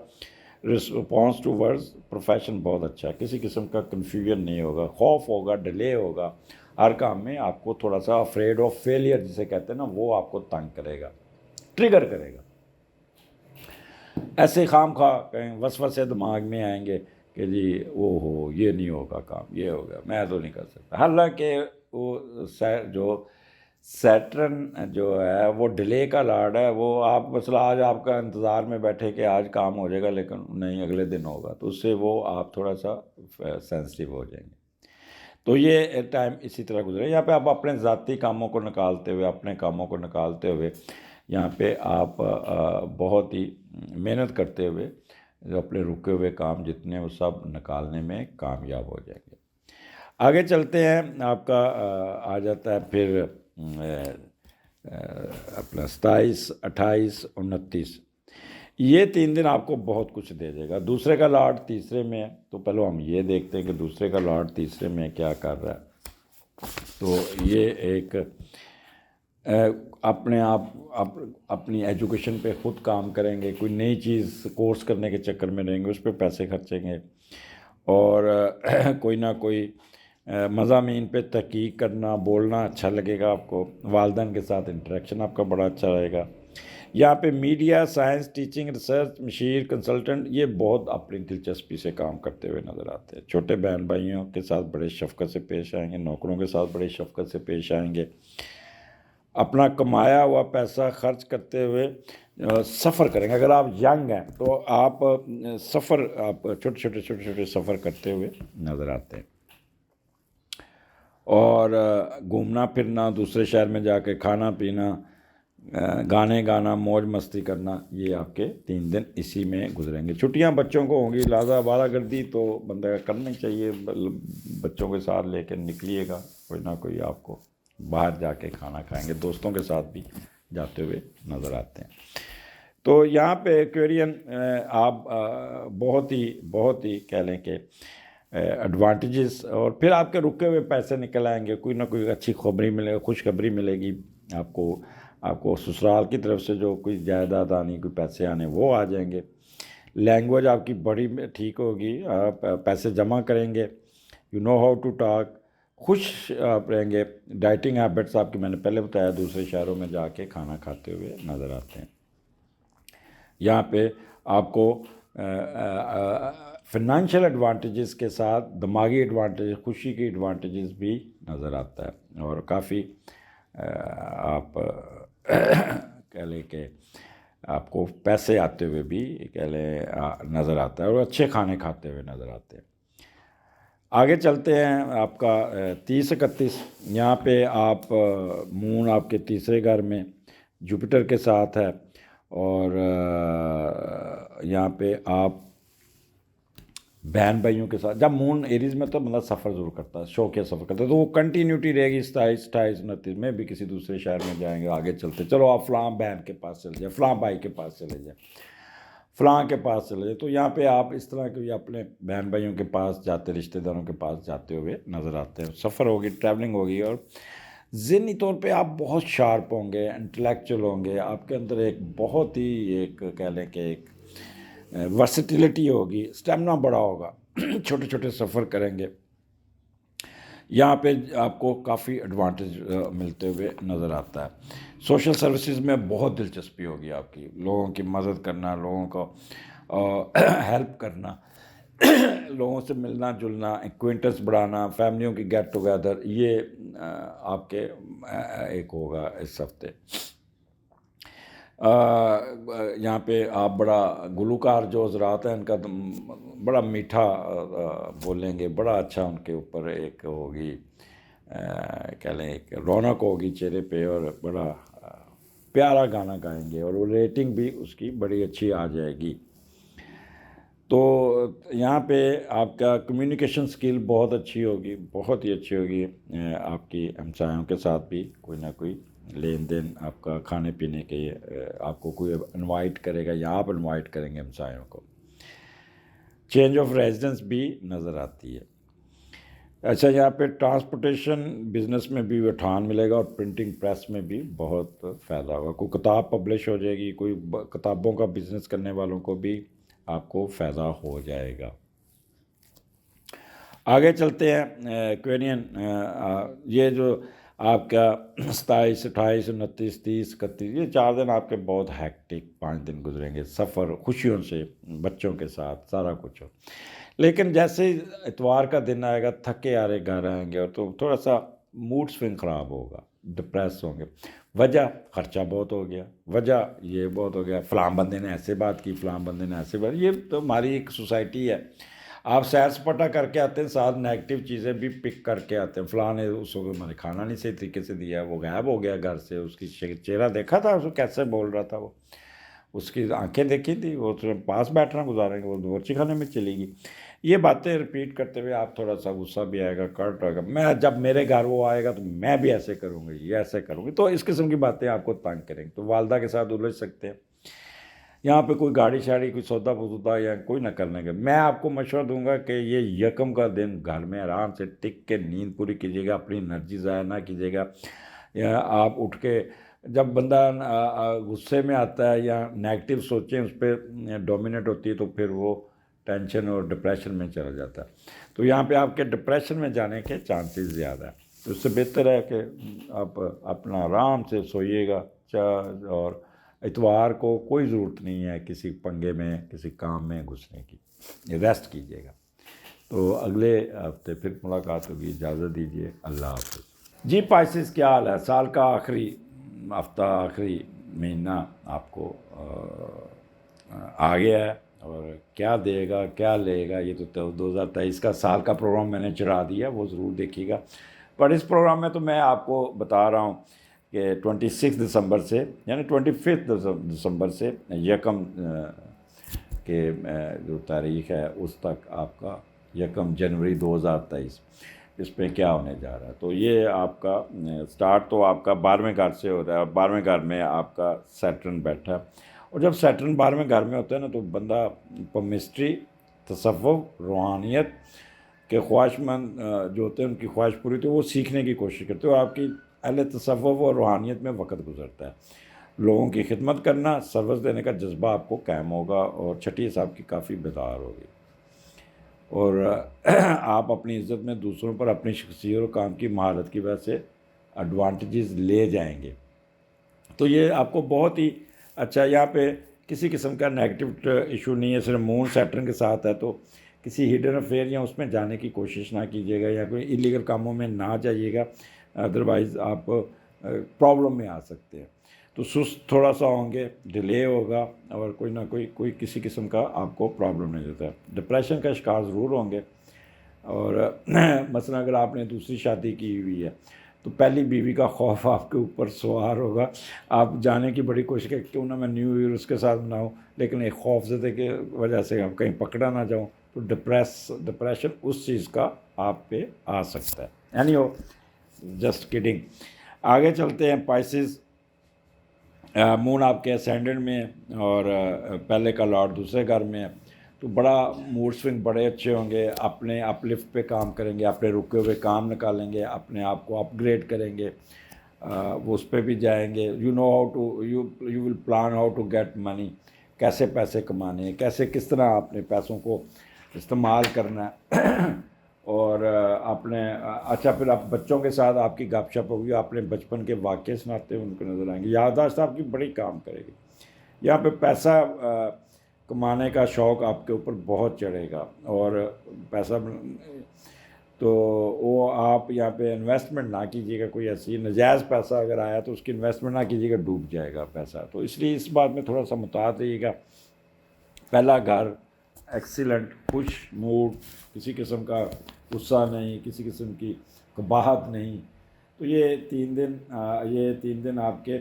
رسپانس ٹو ورڈز پروفیشن بہت اچھا ہے, کسی قسم کا کنفیوژن نہیں ہوگا, خوف ہوگا, ڈیلے ہوگا ہر کام میں. آپ کو تھوڑا سا افریڈ آف فیلئر جسے کہتے ہیں نا, وہ آپ کو تنگ کرے گا, ٹریگر کرے گا. ایسے خام خواہ کہیں وسوسے دماغ میں آئیں گے کہ جی وہ ہو, یہ نہیں ہوگا کام, یہ ہوگا, میں تو نہیں کر سکتا. حالانکہ وہ جو سیٹرن جو ہے وہ ڈیلے کا لاڈ ہے. وہ آپ مثلا آج آپ کا انتظار میں بیٹھے کہ آج کام ہو جائے گا, لیکن نہیں اگلے دن ہوگا, تو اس سے وہ آپ تھوڑا سا سینسٹیو ہو جائیں گے. تو یہ ٹائم اسی طرح گزرے. یہاں پہ آپ اپنے ذاتی کاموں کو نکالتے ہوئے, اپنے کاموں کو نکالتے ہوئے, یہاں پہ آپ بہت ہی محنت کرتے ہوئے اپنے رکے ہوئے کام جتنے وہ سب نکالنے میں کامیاب ہو جائیں گے. آگے چلتے ہیں. آپ کا آ جاتا ہے پھر اپنا 27 28 29. یہ 3 دن آپ کو بہت کچھ دے دے گا. دوسرے کا لاٹ تیسرے میں ہے, تو پہلے ہم یہ دیکھتے ہیں کہ دوسرے کا لاٹ تیسرے میں کیا کر رہا ہے. تو یہ ایک اپنے آپ اپنی ایجوکیشن پہ خود کام کریں گے, کوئی نئی چیز کورس کرنے کے چکر میں رہیں گے, اس پہ پیسے خرچیں گے, اور کوئی نہ کوئی مضامین پہ تحقیق کرنا, بولنا اچھا لگے گا آپ کو. والدین کے ساتھ انٹریکشن آپ کا بڑا اچھا رہے گا. یہاں پہ میڈیا, سائنس, ٹیچنگ, ریسرچ, مشیر, کنسلٹنٹ, یہ بہت اپنی دلچسپی سے کام کرتے ہوئے نظر آتے ہیں. چھوٹے بہن بھائیوں کے ساتھ بڑے شفقت سے پیش آئیں گے, نوکروں کے ساتھ بڑے شفقت سے پیش آئیں گے. اپنا کمایا ہوا پیسہ خرچ کرتے ہوئے سفر کریں گے. اگر آپ ینگ ہیں تو آپ چھوٹے چھوٹے سفر کرتے ہوئے نظر آتے ہیں. اور گھومنا پھرنا, دوسرے شہر میں جا کے کھانا پینا, گانے گانا, موج مستی کرنا, یہ آپ کے 3 دن اسی میں گزریں گے. چھٹیاں بچوں کو ہوں گی, لہٰذا آوارہ گردی تو بندہ کرنا چاہیے, بچوں کے ساتھ لے کے نکلیے گا. کوئی نہ کوئی آپ کو باہر جا کے کھانا کھائیں گے, دوستوں کے ساتھ بھی جاتے ہوئے نظر آتے ہیں. تو یہاں پہ ایکویرین آپ بہت ہی کہہ لیں کہ ایڈوانٹیجز, اور پھر آپ کے رکے ہوئے پیسے نکل آئیں گے. کوئی نہ کوئی اچھی خبری ملے, خوشخبری ملے گی آپ کو سسرال کی طرف سے, جو کوئی جائیداد آنی, کوئی پیسے آنے, وہ آ جائیں گے. لینگویج آپ کی بڑی ٹھیک ہوگی, آپ پیسے جمع کریں گے, you know how to talk, خوش آپ رہیں گے. ڈائٹنگ ہیبٹس آپ کی میں نے پہلے بتایا, دوسرے شہروں میں جا کے کھانا کھاتے ہوئے نظر آتے ہیں. یہاں پہ آپ کو فنانشل ایڈوانٹیجز کے ساتھ دماغی ایڈوانٹیج, خوشی کی ایڈوانٹیجز بھی نظر آتا ہے. اور کافی آپ کہہ لیں کہ آپ کو پیسے آتے ہوئے بھی کہہ لیں نظر آتا ہے، اور اچھے کھانے کھاتے ہوئے نظر آتے ہیں۔ آگے چلتے ہیں، آپ کا 30-31 یہاں پہ آپ مون آپ کے تیسرے گھر میں جوپیٹر کے ساتھ ہے، اور یہاں پہ آپ بہن بھائیوں کے ساتھ، جب مون ایریز میں تو مطلب سفر ضرور کرتا ہے، شوق یا سفر کرتا ہے، تو وہ کنٹینیوٹی رہے گی 27-28-29 میں بھی کسی دوسرے شہر میں جائیں گے۔ آگے چلتے چلو آپ فلاں بہن کے پاس چلے جائیں، فلاں بھائی کے پاس چلے جائیں، فلاں کے پاس چلے جائیں، تو یہاں پہ آپ اس طرح کے اپنے بہن بھائیوں کے پاس جاتے، رشتہ داروں کے پاس جاتے ہوئے نظر آتے ہیں۔ سفر ہوگی، ٹریولنگ ہوگی، اور ذہنی طور پہ آپ بہت شارپ ہوں گے، انٹلیکچوئل ہوں گے، آپ کے اندر ایک بہت ہی ایک کہہ لیں کہ ایک ورسٹیلٹی ہوگی، اسٹیمنا بڑا ہوگا، چھوٹے چھوٹے سفر کریں گے۔ یہاں پہ آپ کو کافی ایڈوانٹیج ملتے ہوئے نظر آتا ہے۔ سوشل سروسز میں بہت دلچسپی ہوگی آپ کی، لوگوں کی مدد کرنا، لوگوں کو ہیلپ کرنا، لوگوں سے ملنا جلنا، ایکوینٹنس بڑھانا، فیملیوں کی گیٹ ٹوگیدر، یہ آپ کے ایک ہوگا اس ہفتے۔ یہاں پہ آپ بڑا گلوکار جو حضرات ہیں ان کا بڑا میٹھا بولیں گے، بڑا اچھا ان کے اوپر ایک ہوگی کہہ لیں ایک رونق ہوگی چہرے پہ، اور بڑا پیارا گانا گائیں گے، اور وہ ریٹنگ بھی اس کی بڑی اچھی آ جائے گی۔ تو یہاں پہ آپ کا کمیونیکیشن سکل بہت اچھی ہوگی، بہت ہی اچھی ہوگی، آپ کی ہمسایوں کے ساتھ بھی کوئی نہ کوئی لین دین آپ کا، کھانے پینے کے آپ کو کوئی انوائٹ کرے گا یا آپ انوائٹ کریں گے ہمسایوں کو۔ چینج آف ریزیڈنس بھی نظر آتی ہے۔ اچھا، یہاں پہ ٹرانسپورٹیشن بزنس میں بھی اٹھان ملے گا، اور پرنٹنگ پریس میں بھی بہت فائدہ ہوگا، کوئی کتاب پبلش ہو جائے گی، کوئی کتابوں کا بزنس کرنے والوں کو بھی آپ کو فائدہ ہو جائے گا۔ آگے چلتے ہیں ایکوینین، یہ جو آپ کا 27 28 29 30 31 یہ 4 دن آپ کے بہت ہیکٹک 5 دن گزریں گے، سفر خوشیوں سے بچوں کے ساتھ سارا کچھ ہو، لیکن جیسے ہی اتوار کا دن آئے گا تھکے آرے گھر آئیں گے، اور تو تھوڑا سا موڈ سوئنگ خراب ہوگا، ڈپریس ہوں گے۔ وجہ خرچہ بہت ہو گیا، وجہ یہ بہت ہو گیا، فلاں بندے نے ایسے بات کی، فلاں بندے نے ایسے بات، یہ تو ہماری ایک سوسائٹی ہے۔ آپ سیر سپاٹا کر کے آتے ہیں، ساتھ نیگیٹو چیزیں بھی پک کر کے آتے ہیں، فلاں نے اس وقت میں نے کھانا نہیں صحیح طریقے سے دیا، وہ غائب ہو گیا گھر سے، اس کی چہرہ دیکھا تھا، اس کو کیسے بول رہا تھا، وہ اس کی آنکھیں دیکھی تھی، وہ تو پاس بیٹھنا گزاریں گے، وہ باورچی خانے میں چلی گئی۔ یہ باتیں رپیٹ کرتے ہوئے آپ تھوڑا سا غصہ بھی آئے گا، کرٹ آئے گا، میں جب میرے گھر وہ آئے گا تو میں بھی ایسے کروں گی، یہ ایسے کروں گی، تو اس قسم کی باتیں آپ کو تنگ کریں گے، تو والدہ کے ساتھ الجھ سکتے ہیں۔ یہاں پہ کوئی گاڑی شاڑی کوئی سودا پودا یا کوئی نہ کرنے کا، میں آپ کو مشورہ دوں گا کہ یہ یکم کا دن گھر میں آرام سے ٹک کے نیند پوری کیجیے گا، اپنی انرجی ضائع نہ کیجیے گا۔ یا آپ اٹھ کے جب بندہ غصے میں آتا ہے یا نیگیٹو سوچیں اس پہ ڈومینیٹ ہوتی ہے، تو پھر وہ ٹینشن اور ڈپریشن میں چلا جاتا ہے، تو یہاں پہ آپ کے ڈپریشن میں جانے کے چانسز زیادہ ہیں، تو اس سے بہتر ہے کہ آپ اپنا آرام سے سوئیے گا، اور اتوار کو کوئی ضرورت نہیں ہے کسی پنگے میں کسی کام میں گھسنے کی، ریسٹ کیجیے گا۔ تو اگلے ہفتے پھر ملاقات ہوگی، اجازت دیجیے، اللہ حافظ۔ جی پائسس، کیا حال ہے؟ سال کا آخری ہفتہ، آخری مہینہ آپ کو آ گیا ہے، اور کیا دے گا کیا لے گا، یہ تو 2023 کا سال کا پروگرام میں نے چڑھا دیا، وہ ضرور دیکھیے گا۔ پر اس پروگرام میں تو میں آپ کو بتا رہا ہوں کہ 26 دسمبر سے یعنی 25 دسمبر سے یکم کے جو تاریخ ہے اس تک آپ کا 1 جنوری 2023 اس میں کیا ہونے جا رہا ہے۔ تو یہ آپ کا سٹارٹ تو آپ کا 12ویں گھر سے ہوتا ہے، اور 12ویں گھر میں آپ کا سیٹرن بیٹھا ہے، اور جب سیٹرن 12ویں گھر میں ہوتا ہے نا تو بندہ مسٹری، تصوف، روحانیت کے خواہش مند جو ہوتے ہیں ان کی خواہش پوری تو وہ سیکھنے کی کوشش کرتے ہیں، اور آپ کی اہل تصوف اور روحانیت میں وقت گزرتا ہے، لوگوں کی خدمت کرنا، سروس دینے کا جذبہ آپ کو قائم ہوگا، اور چھٹی صاحب کی کافی بیدار ہوگی، اور آپ اپنی عزت میں دوسروں پر اپنی شخصیت اور کام کی مہارت کی وجہ سے ایڈوانٹیجز لے جائیں گے، تو یہ آپ کو بہت ہی اچھا۔ یہاں پہ کسی قسم کا نیگیٹو ایشو نہیں ہے، صرف مون سیٹرن کے ساتھ ہے، تو کسی ہڈن افیئر یا اس میں جانے کی کوشش نہ کیجیے گا، یا کوئی انلیگل کاموں میں نہ جائیے گا، ادروائز آپ پرابلم میں آ سکتے ہیں۔ تو سست تھوڑا سا ہوں گے، ڈیلے ہوگا، اور کوئی نہ کوئی کسی قسم کا آپ کو پرابلم نہیں دیتا ہے۔ ڈپریشن کا شکار ضرور ہوں گے، اور مثلا اگر آپ نے دوسری شادی کی ہوئی ہے تو پہلی بیوی کا خوف آپ کے اوپر سوار ہوگا، آپ جانے کی بڑی کوشش کریں کیوں نہ میں نیو ایئر اس کے ساتھ مناؤں، لیکن ایک خوف زدے کی وجہ سے ہم کہیں پکڑا نہ جاؤں، تو ڈپریشن اس چیز کا آپ پہ آ سکتا ہے۔ اینی ہو، جسٹ کڈنگ۔ آگے چلتے ہیں پائسز۔ مون آپ کے اسینڈنٹ میں اور پہلے کا لارڈ دوسرے گھر میں ہے، تو بڑا موڈ سوئنگ بڑے اچھے ہوں گے، اپنے اپ لفٹ پہ کام کریں گے، اپنے رکے ہوئے کام نکالیں گے، اپنے آپ کو اپ گریڈ کریں گے، وہ اس پہ بھی جائیں گے۔ You know how to you will plan how to get money, کیسے پیسے کمانے ہیں، کس طرح اپنے پیسوں کو استعمال کرنا ہے۔ اور اپنے اچھا، پھر آپ بچوں کے ساتھ آپ کی گپ شپ ہوگی، اپنے بچپن کے واقعے سناتے ہوئے ان کو نظر آئیں گے، یادداشت آپ کی بڑی کام کرے گی۔ یہاں پہ پیسہ کمانے کا شوق آپ کے اوپر بہت چڑھے گا، اور پیسہ تو وہ آپ یہاں پہ انویسٹمنٹ نہ کیجیے گا، کوئی ایسی نجائز پیسہ اگر آیا تو اس کی انویسٹمنٹ نہ کیجیے گا، ڈوب جائے گا پیسہ، تو اس لیے اس بات میں تھوڑا سا محتاط رہیے گا۔ پہلا گھر ایکسیلنٹ، خوش موڈ، کسی قسم کا غصہ نہیں، کسی قسم کی قباحت نہیں، تو یہ تین دن آپ کے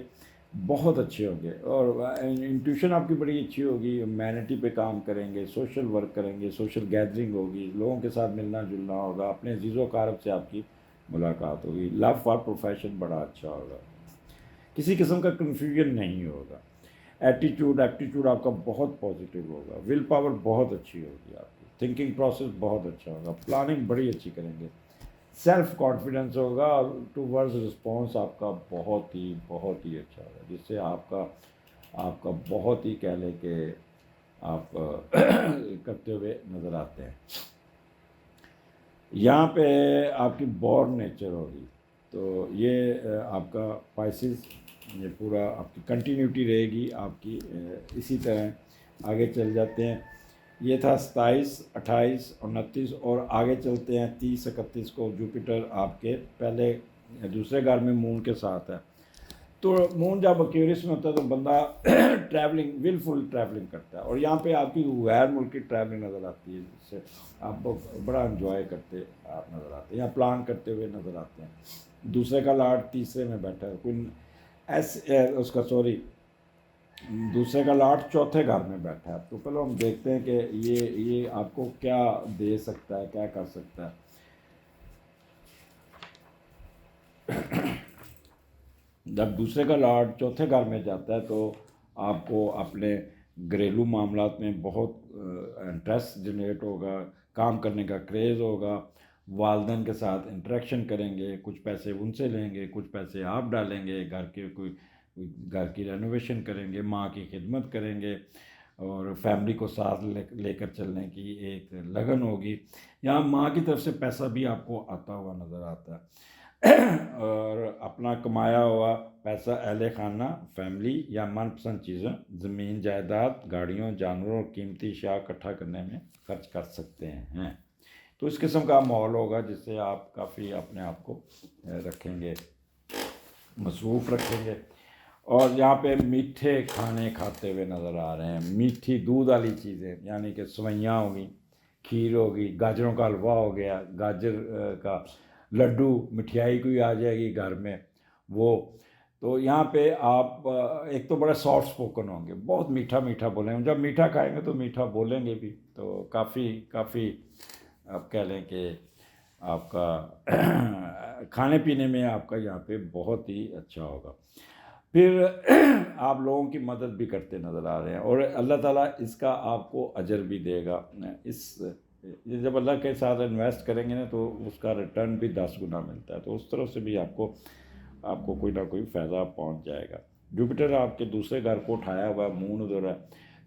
بہت اچھے ہوں گے، اور انٹیوشن آپ کی بڑی اچھی ہوگی، ہیومینٹی پہ کام کریں گے، سوشل ورک کریں گے، سوشل گیدرنگ ہوگی، لوگوں کے ساتھ ملنا جلنا ہوگا، اپنے عزیز و اقارب سے آپ کی ملاقات ہوگی، لو فار پروفیشن بڑا اچھا ہوگا، کسی قسم کا کنفیوژن نہیں ہوگا، ایپٹیٹیوڈ آپ کا بہت پازیٹیو ہوگا، ول پاور بہت اچھی ہوگی آپ کی، تھنکنگ پروسیس بہت اچھا ہوگا، پلاننگ بڑی اچھی کریں گے، سیلف کانفیڈنس ہوگا، اور ٹو ورڈز رسپانس آپ کا بہت ہی اچھا ہوگا، جس سے آپ کا بہت ہی کہہ لیں کہ آپ کرتے ہوئے نظر آتے ہیں۔ یہاں پہ آپ کی بورن نیچر ہوگی، تو یہ آپ کا پائسز، یہ پورا آپ کی کنٹینیوٹی رہے گی آپ کی اسی طرح۔ آگے چل جاتے ہیں، یہ تھا 27، 28، 29، اور آگے چلتے ہیں 30، 31 کو جوپیٹر آپ کے پہلے دوسرے گھر میں مون کے ساتھ ہے، تو مون جب ایکویریس میں ہوتا ہے تو بندہ ول فل ٹریولنگ کرتا ہے، اور یہاں پہ آپ کی غیر ملکی ٹریولنگ نظر آتی ہے، جس سے آپ بڑا انجوائے کرتے آپ نظر آتے ہیں، یا پلان کرتے ہوئے نظر آتے ہیں۔ دوسرے کا لاڈ تیسرے میں بیٹھا ہے، دوسرے کا لاٹ چوتھے گھر میں بیٹھا ہے، تو پہلے ہم دیکھتے ہیں کہ یہ آپ کو کیا دے سکتا ہے، کیا کر سکتا ہے۔ جب دوسرے کا لاٹ چوتھے گھر میں جاتا ہے تو آپ کو اپنے گھریلو معاملات میں بہت انٹرسٹ جنریٹ ہوگا، کام کرنے کا کریز ہوگا، والدین کے ساتھ انٹریکشن کریں گے، کچھ پیسے ان سے لیں گے، کچھ پیسے آپ ڈالیں گے، گھر کی رینوویشن کریں گے، ماں کی خدمت کریں گے، اور فیملی کو ساتھ لے کر چلنے کی ایک لگن ہوگی۔ یہاں ماں کی طرف سے پیسہ بھی آپ کو آتا ہوا نظر آتا ہے، اور اپنا کمایا ہوا پیسہ اہل خانہ، فیملی یا من پسند چیزیں، زمین جائیداد، گاڑیوں، جانوروں، قیمتی اشیاء اکٹھا کرنے میں خرچ کر سکتے ہیں، تو اس قسم کا ماحول ہوگا جس سے آپ کافی اپنے آپ کو رکھیں گے، مصروف رکھیں گے۔ اور یہاں پہ میٹھے کھانے کھاتے ہوئے نظر آ رہے ہیں، میٹھی دودھ والی چیزیں، یعنی کہ سوئیاں ہوگی، کھیر ہوگی، گاجروں کا حلوہ ہو گیا، گاجر کا لڈو، مٹھائی کوئی آ جائے گی گھر میں، وہ تو یہاں پہ آپ ایک تو بڑے سافٹ سپوکن ہوں گے، بہت میٹھا بولیں گے، جب میٹھا کھائیں گے تو میٹھا بولیں گے بھی، تو کافی آپ کہہ لیں کہ آپ کا کھانے پینے میں آپ کا یہاں پہ بہت ہی اچھا ہوگا۔ پھر آپ لوگوں کی مدد بھی کرتے نظر آ رہے ہیں، اور اللہ تعالیٰ اس کا آپ کو اجر بھی دے گا، جب اللہ کے ساتھ انویسٹ کریں گے نا تو اس کا ریٹرن بھی 10 گنا ملتا ہے، تو اس طرح سے بھی آپ کو کوئی نہ کوئی فائدہ پہنچ جائے گا۔ جوپیٹر آپ کے دوسرے گھر کو اٹھایا ہوا ہے، مون ادھر ہے۔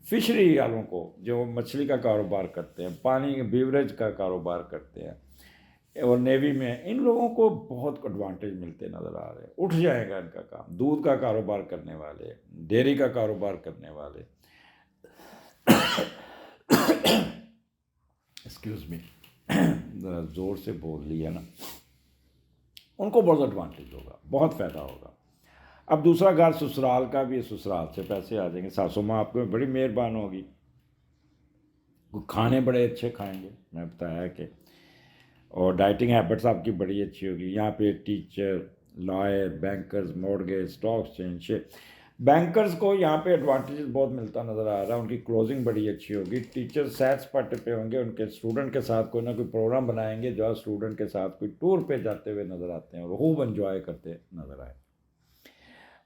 فشری والوں کو جو مچھلی کا کاروبار کرتے ہیں، پانی بیوریج کا کاروبار کرتے ہیں، اور نیوی میں، ان لوگوں کو بہت ایڈوانٹیج ملتے نظر آ رہے ہیں، اٹھ جائے گا ان کا کام، دودھ کا کاروبار کرنے والے، ڈیری کا کاروبار کرنے والے، ایکسکیوز می، ذرا زور سے بول لیا نا، ان کو بہت ایڈوانٹیج ہوگا، بہت فائدہ ہوگا۔ اب دوسرا گھر سسرال کا بھی ہے، سسرال سے پیسے آ جائیں گے، ساسو ماں آپ کو بڑی مہربان ہوگی، کھانے بڑے اچھے کھائیں گے، میں بتایا کہ، اور ڈائٹنگ ہیبٹس آپ کی بڑی اچھی ہوگی. یہاں پہ teacher, lawyer, bankers, mortgage, stock exchange, bankers کو یہاں پہ ایڈوانٹیجز بہت ملتا نظر آ رہا ہے، ان کی کلوزنگ بڑی اچھی ہوگی. ٹیچر سیر سپاٹے پہ ہوں گے، ان کے اسٹوڈنٹ کے ساتھ کوئی نہ کوئی پروگرام بنائیں گے جو اسٹوڈنٹ کے ساتھ کوئی ٹور پہ جاتے ہوئے نظر آتے ہیں اور خوب انجوائے کرتے نظر آئے.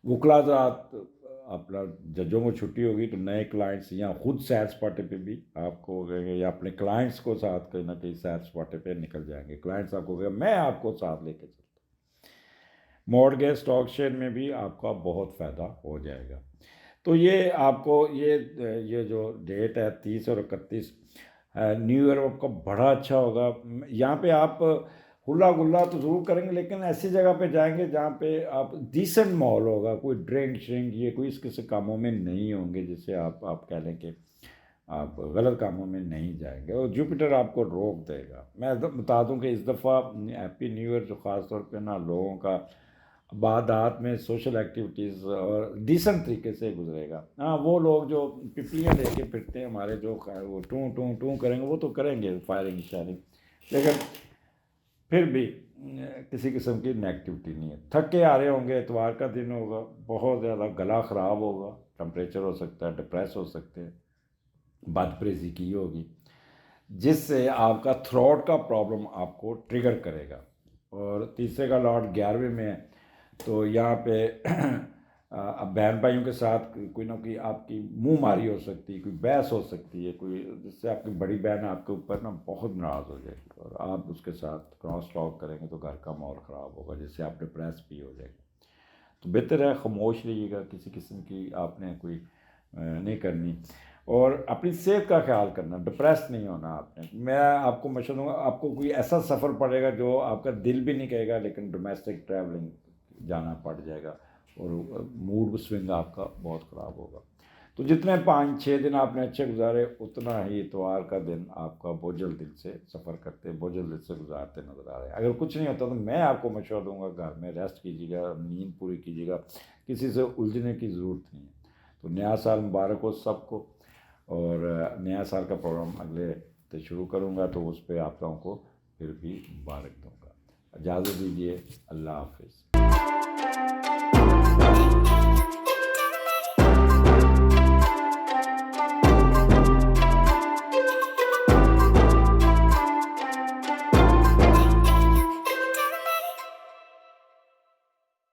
وکلا حضرات، اپنا ججوں کو چھٹی ہوگی تو نئے کلائنٹس یہاں خود سیر سپاٹے پہ بھی آپ کو گئے گے، یا اپنے کلائنٹس کو ساتھ کہیں نہ کہیں سیر سپاٹے پہ نکل جائیں گے. کلائنٹس آپ کو گئے میں آپ کو ساتھ لے کے چلتا. مورگیج اسٹاک شیئر میں بھی آپ کا بہت فائدہ ہو جائے گا. تو یہ آپ کو یہ جو ڈیٹ ہے 30 اور 31 نیو ایئر آپ کا بڑا اچھا ہوگا. یہاں پہ آپ ہلا گلا تو ضرور کریں گے، لیکن ایسی جگہ پہ جائیں گے جہاں پہ آپ ڈیسنٹ ماحول ہوگا، کوئی ڈرنک شرنک یہ کوئی اس قسم کاموں میں نہیں ہوں گے جس سے آپ کہہ لیں کہ آپ غلط کاموں میں نہیں جائیں گے، اور جوپیٹر آپ کو روک دے گا. میں بتا دوں کہ اس دفعہ ہیپی نیو ایئر جو خاص طور پہ نا لوگوں کا عبادات میں سوشل ایکٹیویٹیز اور ڈیسنٹ طریقے سے گزرے گا. ہاں وہ لوگ جو پپلیاں لے کے پھرتے ہیں ہمارے، جو وہ ٹوں ٹوں ٹوں کریں گے وہ تو کریں گے فائرنگ شائرنگ، لیکن پھر بھی کسی قسم کی نیگیٹیوٹی نہیں ہے. تھکے آ رہے ہوں گے، اتوار کا دن ہوگا، بہت زیادہ گلا خراب ہوگا، ٹمپریچر ہو سکتا ہے، ڈپریس ہو سکتے ہیں، بد پریزی کی ہوگی جس سے آپ کا تھروٹ کا پرابلم آپ کو ٹریگر کرے گا. اور تیسرے کا لارڈ 11ویں میں ہے، تو یہاں پہ اب بہن بھائیوں کے ساتھ کوئی نہ کوئی آپ کی منہ ماری ہو سکتی ہے، کوئی بحث ہو سکتی ہے، کوئی جس سے آپ کی بڑی بہن آپ کے اوپر نا بہت ناراض ہو جائے گی اور آپ اس کے ساتھ کراس ٹاک کریں گے تو گھر کا ماحول خراب ہوگا جس سے آپ ڈپریس بھی ہو جائے گے. تو بہتر ہے خاموش رہیے گا، کسی قسم کی آپ نے کوئی نہیں کرنی، اور اپنی صحت کا خیال کرنا، ڈپریس نہیں ہونا آپ نے. میں آپ کو مشورہ دوں گا، آپ کو کوئی ایسا سفر پڑے گا جو آپ کا دل بھی نہیں کہے گا، لیکن ڈومیسٹک ٹریولنگ جانا پڑ جائے گا اور موڈ سوئنگ آپ کا بہت خراب ہوگا. تو جتنے 5-6 دن آپ نے اچھے گزارے، اتنا ہی اتوار کا دن آپ کا بوجھل دل سے سفر کرتے، بوجھل دل سے گزارتے نظر آ رہے ہیں. اگر کچھ نہیں ہوتا تو میں آپ کو مشورہ دوں گا گھر میں ریسٹ کیجیے گا، نیند پوری کیجیے گا، کسی سے الجھنے کی ضرورت نہیں ہے. تو نیا سال مبارک ہو سب کو، اور نیا سال کا پروگرام اگلے سے شروع کروں گا تو اس پہ آپ لوگوں کو پھر بھی مبارک دوں گا. اجازت دیجیے، اللہ حافظ.